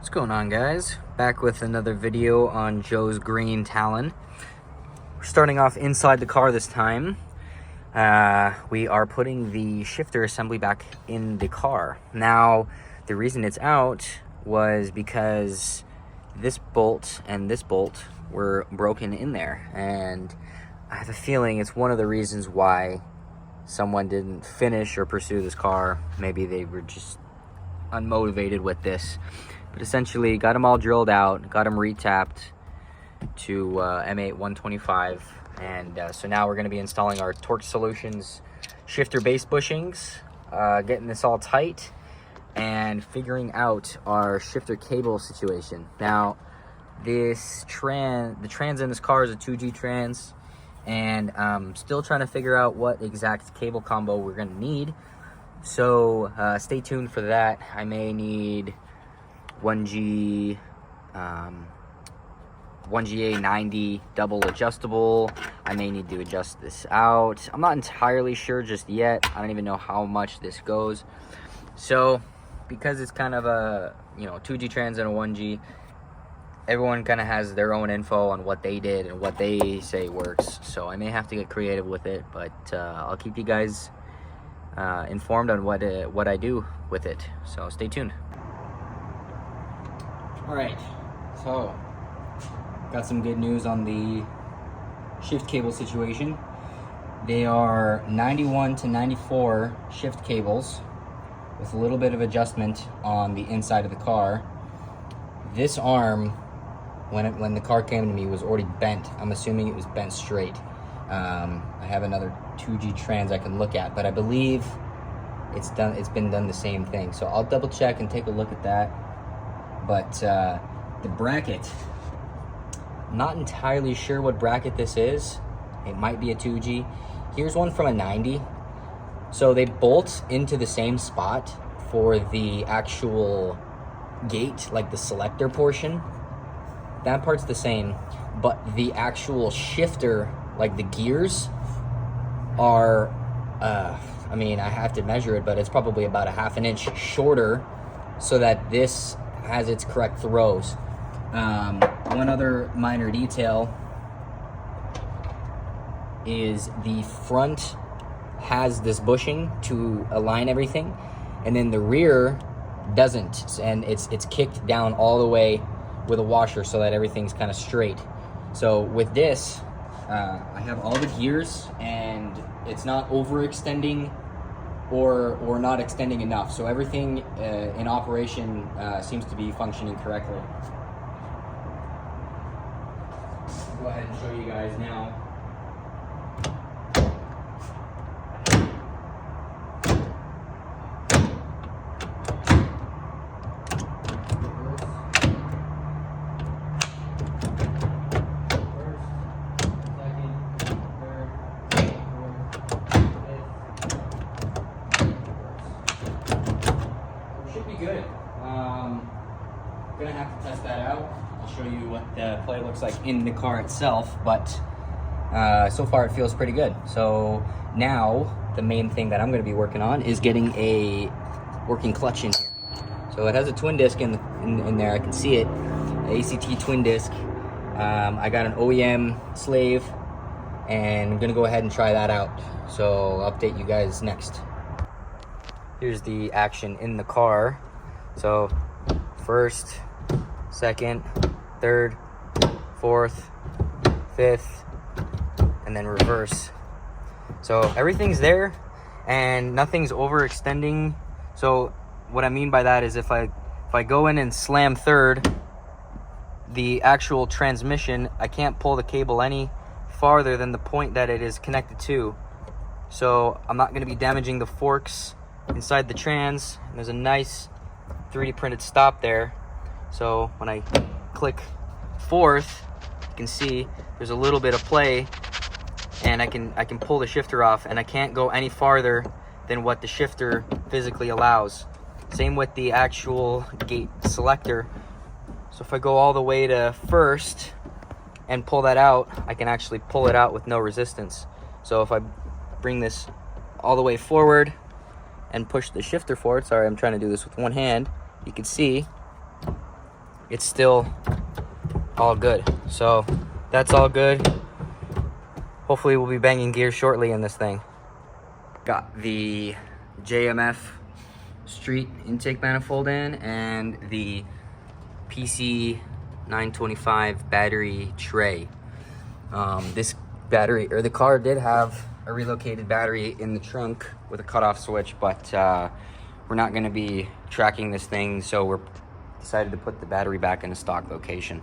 What's going on, guys? Back with another video on Joe's green Talon. We're starting off inside the car this time. We are putting the shifter assembly back in the car. Now, the reason it's out was because this bolt and this bolt were broken in there, and I have a feeling it's one of the reasons why someone didn't finish or pursue this car. Maybe they were just unmotivated with this. But essentially, got them all drilled out, got them retapped to M8 125, and so now we're going to be installing our Torque Solutions shifter base bushings, getting this all tight, and figuring out our shifter cable situation. Now, the trans in this car is a 2G trans, and I'm still trying to figure out what exact cable combo we're going to need. So stay tuned for that. I may need 1G, 1GA90 double adjustable. I may need to adjust this out. I'm not entirely sure just yet. I don't even know how much this goes. So because it's kind of a 2G trans and a 1G, everyone kind of has their own info on what they did and what they say works. So I may have to get creative with it, but I'll keep you guys informed on what I do with it. So stay tuned. All right, so got some good news on the shift cable situation. They are 91 to 94 shift cables with a little bit of adjustment on the inside of the car. This arm, when the car came to me, was already bent. I'm assuming it was bent straight. I have another 2G trans I can look at, but I believe it's been done the same thing. So I'll double check and take a look at that. But the bracket, not entirely sure what bracket this is. It might be a 2G. Here's one from a 90. So they bolt into the same spot for the actual gate, like the selector portion. That part's the same, but the actual shifter, like the gears, are, I mean, I have to measure it, but it's probably about a ½ an inch shorter so that this has its correct throws. One other minor detail is the front has this bushing to align everything, and then the rear doesn't, and it's kicked down all the way with a washer so that everything's kind of straight. So with this, I have all the gears, and it's not overextending or not extending enough. So everything in operation seems to be functioning correctly. I'll go ahead and show you guys now. Good. Gonna have to test that out. I'll show you what the play looks like in the car itself, but so far it feels pretty good. So now the main thing that I'm going to be working on is getting a working clutch in here. So it has a twin disc in there. I can see it, ACT twin disc. I got an OEM slave, and I'm gonna go ahead and try that out. So I'll update you guys next. Here's the action in the car. So first, second, third, fourth, fifth, and then reverse. So everything's there and nothing's overextending. So what I mean by that is if I go in and slam third, the actual transmission, I can't pull the cable any farther than the point that it is connected to. So I'm not going to be damaging the forks inside the trans. And there's a nice 3D printed stop there. So when I click fourth, you can see there's a little bit of play, and I can pull the shifter off, and I can't go any farther than what the shifter physically allows. Same with the actual gate selector. So if I go all the way to first and pull that out, I can actually pull it out with no resistance. So if I bring this all the way forward and push the shifter forward, sorry, I'm trying to do this with one hand, you can see it's still all good. So that's all good. Hopefully we'll be banging gears shortly in this thing. Got the JMF street intake manifold in and the PC 925 battery tray. This battery, or the car did have a relocated battery in the trunk with a cutoff switch, but we're not gonna be tracking this thing, so we're decided to put the battery back in a stock location.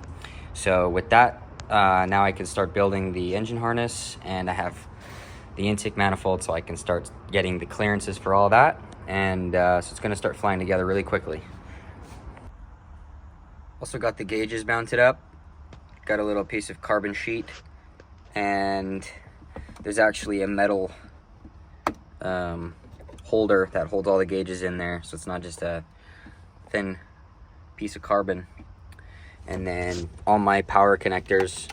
So with that, now I can start building the engine harness, and I have the intake manifold, so I can start getting the clearances for all that, and so it's gonna start flying together really quickly. Also got the gauges mounted up, got a little piece of carbon sheet, and there's actually a metal holder that holds all the gauges in there, so it's not just a thin piece of carbon. And then all my power connectors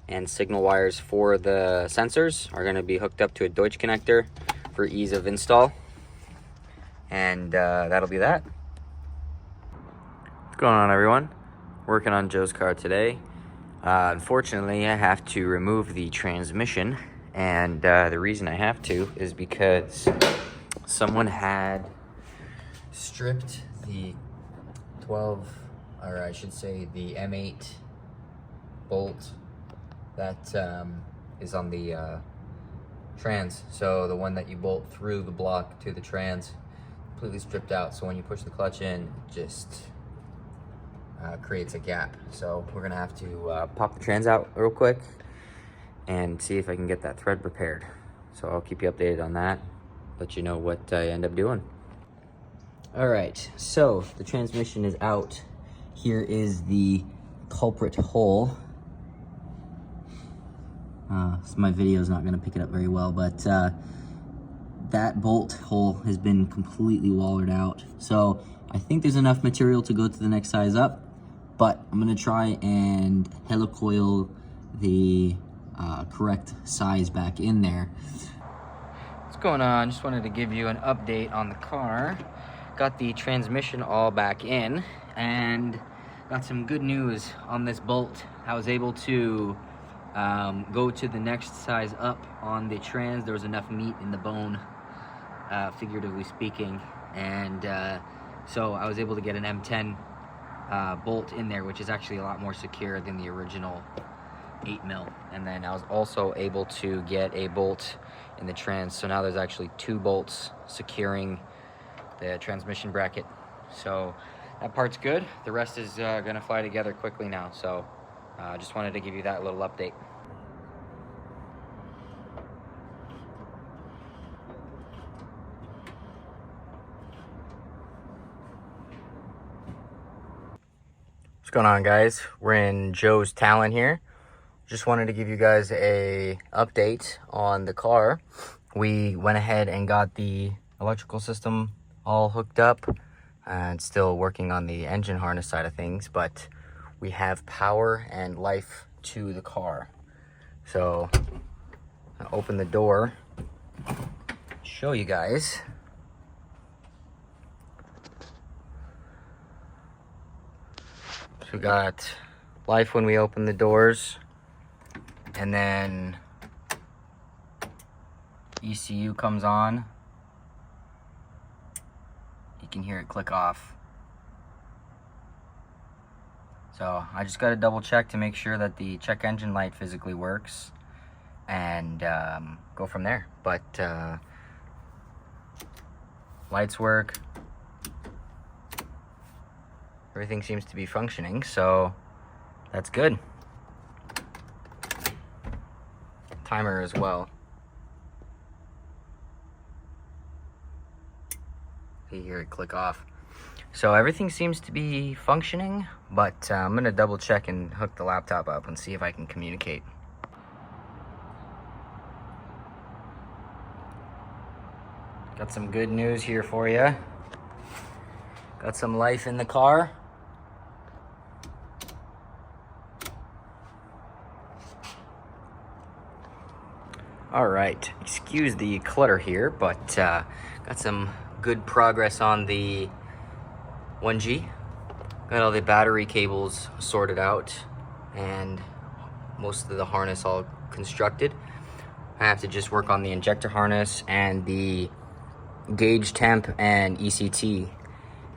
and signal wires for the sensors are going to be hooked up to a Deutsch connector for ease of install, and that'll be that. What's going on, everyone? Working on Joe's car today. Unfortunately, I have to remove the transmission, and the reason I have to is because someone had stripped the 12, or I should say the M8 bolt that is on the trans. So the one that you bolt through the block to the trans, completely stripped out. So when you push the clutch in, it just creates a gap. So we're gonna have to pop the trans out real quick and see if I can get that thread repaired. So I'll keep you updated on that, let you know what I end up doing. All right, so the transmission is out. Here is the culprit hole. So my video is not gonna pick it up very well, but that bolt hole has been completely wallered out. So I think there's enough material to go to the next size up, but I'm gonna try and helicoil the correct size back in there. What's going on? Just wanted to give you an update on the car. Got the transmission all back in, and got some good news on this bolt. I was able to go to the next size up on the trans. There was enough meat in the bone, figuratively speaking, and so I was able to get an M10 bolt in there, which is actually a lot more secure than the original 8mm. And then I was also able to get a bolt in the trans, so now there's actually 2 bolts securing the transmission bracket. So that part's good. The rest is gonna fly together quickly now. So just wanted to give you that little update. What's going on, guys? We're in Joe's Talon here. Just wanted to give you guys a update on the car. We went ahead and got the electrical system all hooked up and still working on the engine harness side of things, but we have power and life to the car. So I'll open the door, show you guys. So we got life when we open the doors, and then ECU comes on. You can hear it click off. So I just got to double check to make sure that the check engine light physically works, and go from there. But lights work. Everything seems to be functioning, so that's good. Timer as well. You hear it click off. So everything seems to be functioning, but I'm gonna double check and hook the laptop up and see if I can communicate. Got some good news here for you. Got some life in the car. All right, excuse the clutter here, but got some good progress on the 1G. Got all the battery cables sorted out and most of the harness all constructed. I have to just work on the injector harness and the gauge temp and ECT,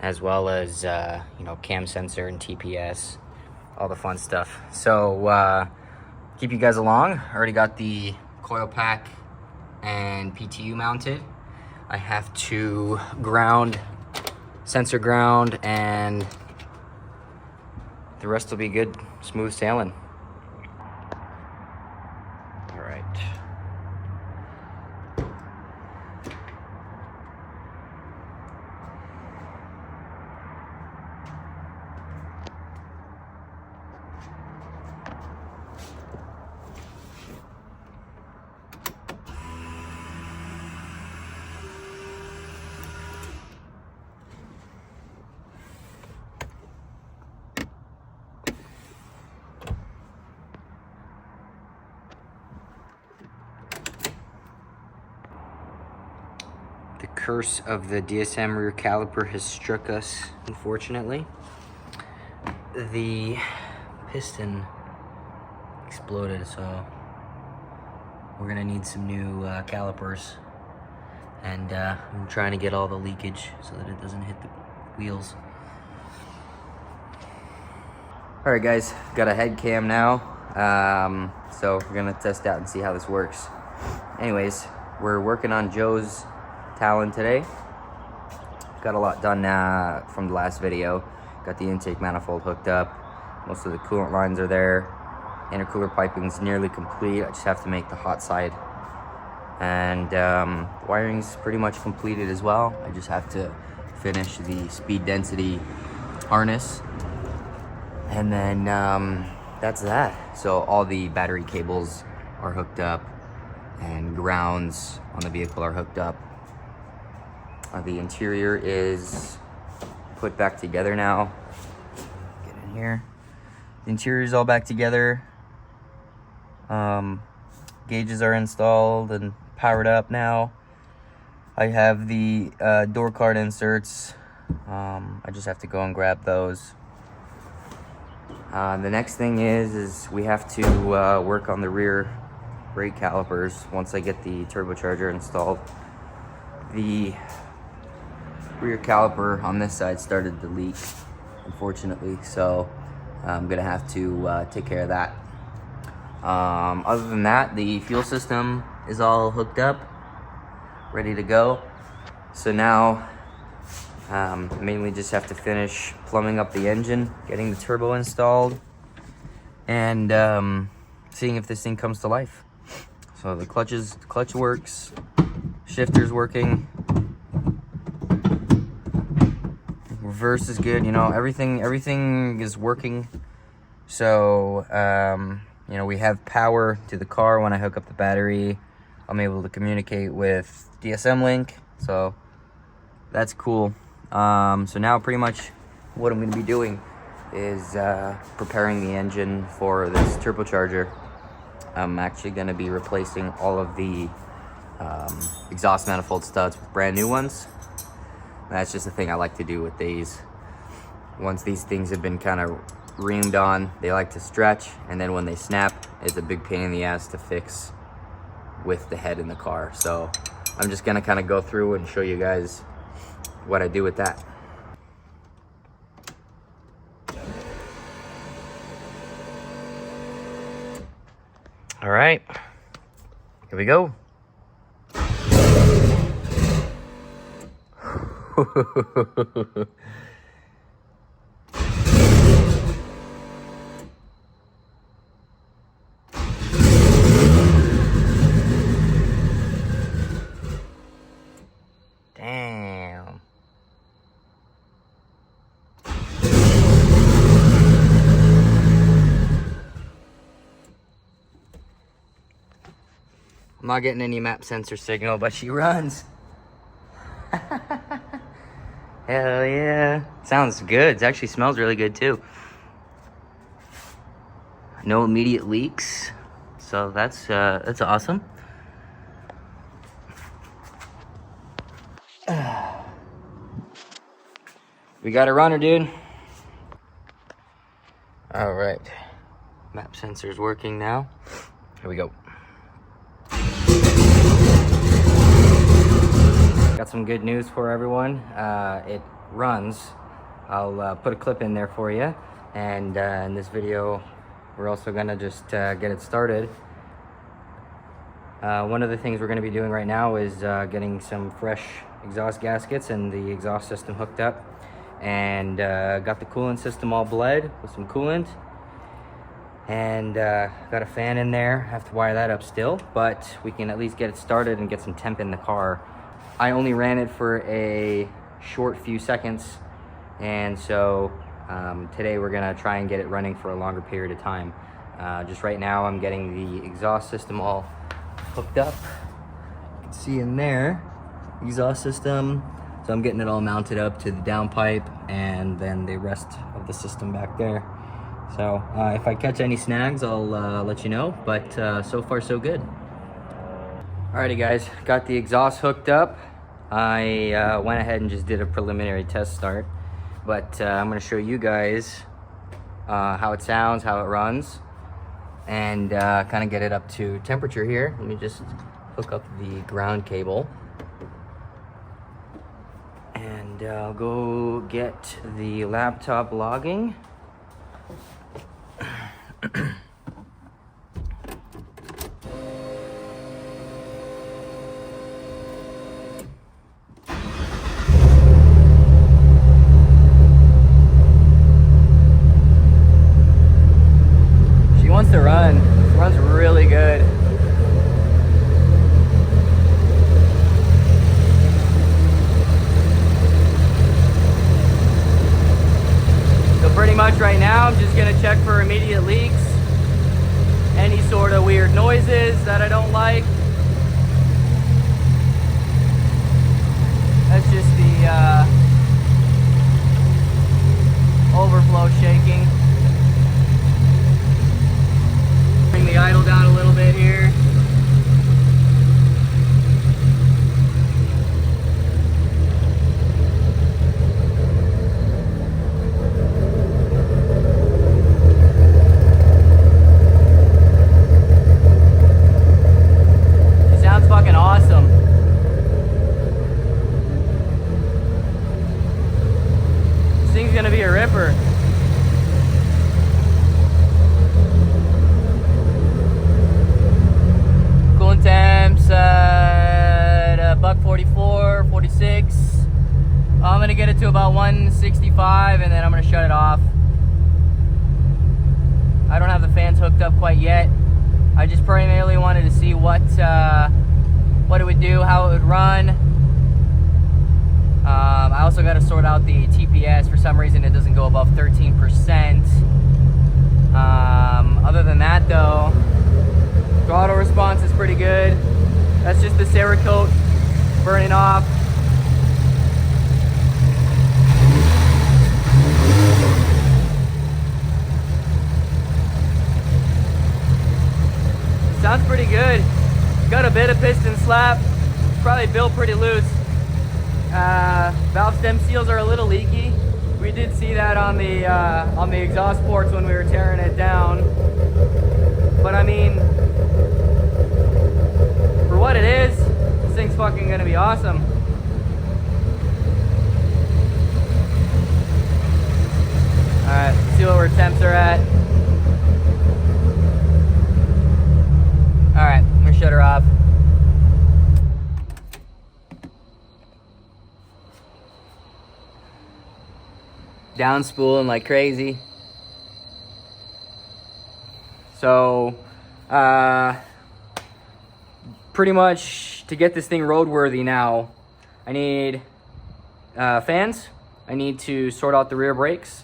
as well as you know, cam sensor and TPS, all the fun stuff. So keep you guys along. I already got the coil pack and PTU mounted. I have to ground, sensor ground, and the rest will be good, smooth sailing. All right. The curse of the DSM rear caliper has struck us, unfortunately. The piston exploded, so we're gonna need some new calipers. And I'm trying to get all the leakage so that it doesn't hit the wheels. All right, guys, got a head cam now. So we're gonna test out and see how this works. Anyways, we're working on Joe's talon today. Got a lot done from the last video. Got the intake manifold hooked up. Most of the coolant lines are there. Intercooler piping's nearly complete. I just have to make the hot side. And wiring's pretty much completed as well. I just have to finish the speed density harness. And then that's that. So all the battery cables are hooked up and grounds on the vehicle are hooked up. The interior is put back together now. Get in here. The interior is all back together. Gauges are installed and powered up now. I have the door card inserts. I just have to go and grab those. The next thing is we have to work on the rear brake calipers once I get the turbocharger installed. The rear caliper on this side started to leak, unfortunately, so I'm gonna have to take care of that. Other than that, the fuel system is all hooked up, ready to go. So now mainly just have to finish plumbing up the engine, getting the turbo installed, and seeing if this thing comes to life. So the clutch works, shifter's working, reverse is good, you know, everything is working. So you know, we have power to the car. When I hook up the battery, I'm able to communicate with DSM Link, so that's cool. So now pretty much what I'm going to be doing is preparing the engine for this turbocharger. I'm actually going to be replacing all of the exhaust manifold studs with brand new ones. That's just a thing I like to do with these. Once these things have been kind of reamed on, they like to stretch, and then when they snap, it's a big pain in the ass to fix with the head in the car. So I'm just gonna kind of go through and show you guys what I do with that. All right, here we go. Damn. I'm not getting any map sensor signal, but she runs. Hell yeah. Sounds good. It actually smells really good too. No immediate leaks. So that's awesome. We got a runner, dude. All right, map sensor's working now. Here we go. Got some good news for everyone. It runs. I'll put a clip in there for you. And in this video, we're also gonna just get it started. One of the things we're gonna be doing right now is getting some fresh exhaust gaskets and the exhaust system hooked up. And got the coolant system all bled with some coolant. And got a fan in there. Have to wire that up still, but we can at least get it started and get some temp in the car. I only ran it for a short few seconds, and so today we're gonna try and get it running for a longer period of time. Just right now I'm getting the exhaust system all hooked up. You can see in there, exhaust system. So I'm getting it all mounted up to the downpipe and then the rest of the system back there. So if I catch any snags, I'll let you know, but so far so good. Alrighty guys, got the exhaust hooked up. I went ahead and just did a preliminary test start, but I'm gonna show you guys how it sounds, how it runs, and kind of get it up to temperature here. Let me just hook up the ground cable. And I'll go get the laptop logging. She wants to run. She runs really good. Pretty much right now, I'm just gonna check for immediate leaks, any sort of weird noises that I don't like. That's just the overflow shaking. Bring the idle down a little bit here. Fucking awesome. This thing's gonna be a ripper. Coolant temps at buck 44, 46. I'm gonna get it to about 165 and then I'm gonna shut it off. I don't have the fans hooked up quite yet. I just primarily wanted to see what it would do, how it would run. I also got to sort out the TPS. For some reason it doesn't go above 13%. Other than that though, throttle response is pretty good. That's just the Cerakote burning off. Sounds pretty good. Got a bit of piston slap. Probably built pretty loose. Valve stem seals are a little leaky. We did see that on the exhaust ports when we were tearing it down. But I mean, for what it is, this thing's fucking gonna be awesome. Alright, let's see what our temps are at. Alright, I'm gonna shut her off. Down spooling like crazy. So, pretty much to get this thing roadworthy now, I need fans. I need to sort out the rear brakes.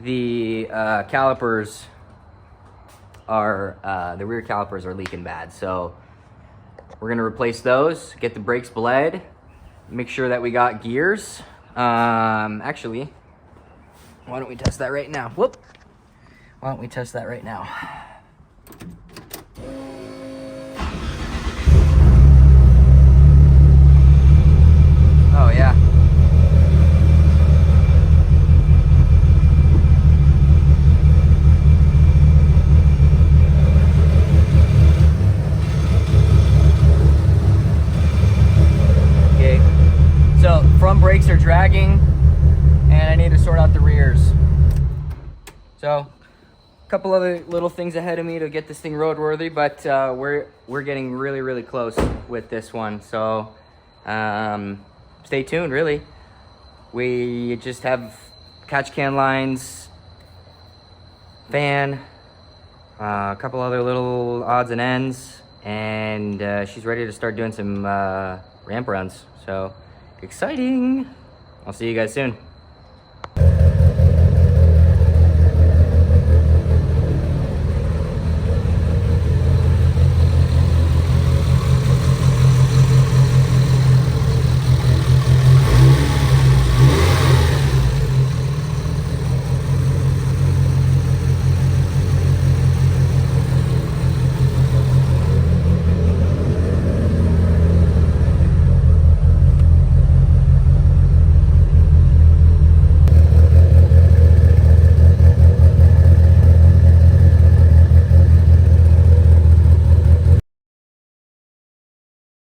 The calipers are the rear calipers are leaking bad, so we're gonna replace those, get the brakes bled, make sure that we got gears. Actually, why don't we test that right now? Whoop. Why don't we test that right now? Oh yeah. dragging, and I need to sort out the rears. So a couple other little things ahead of me to get this thing roadworthy, but we're getting really close with this one. So stay tuned. Really, we just have catch can lines, fan, a couple other little odds and ends, and she's ready to start doing some ramp runs. So exciting. I'll see you guys soon.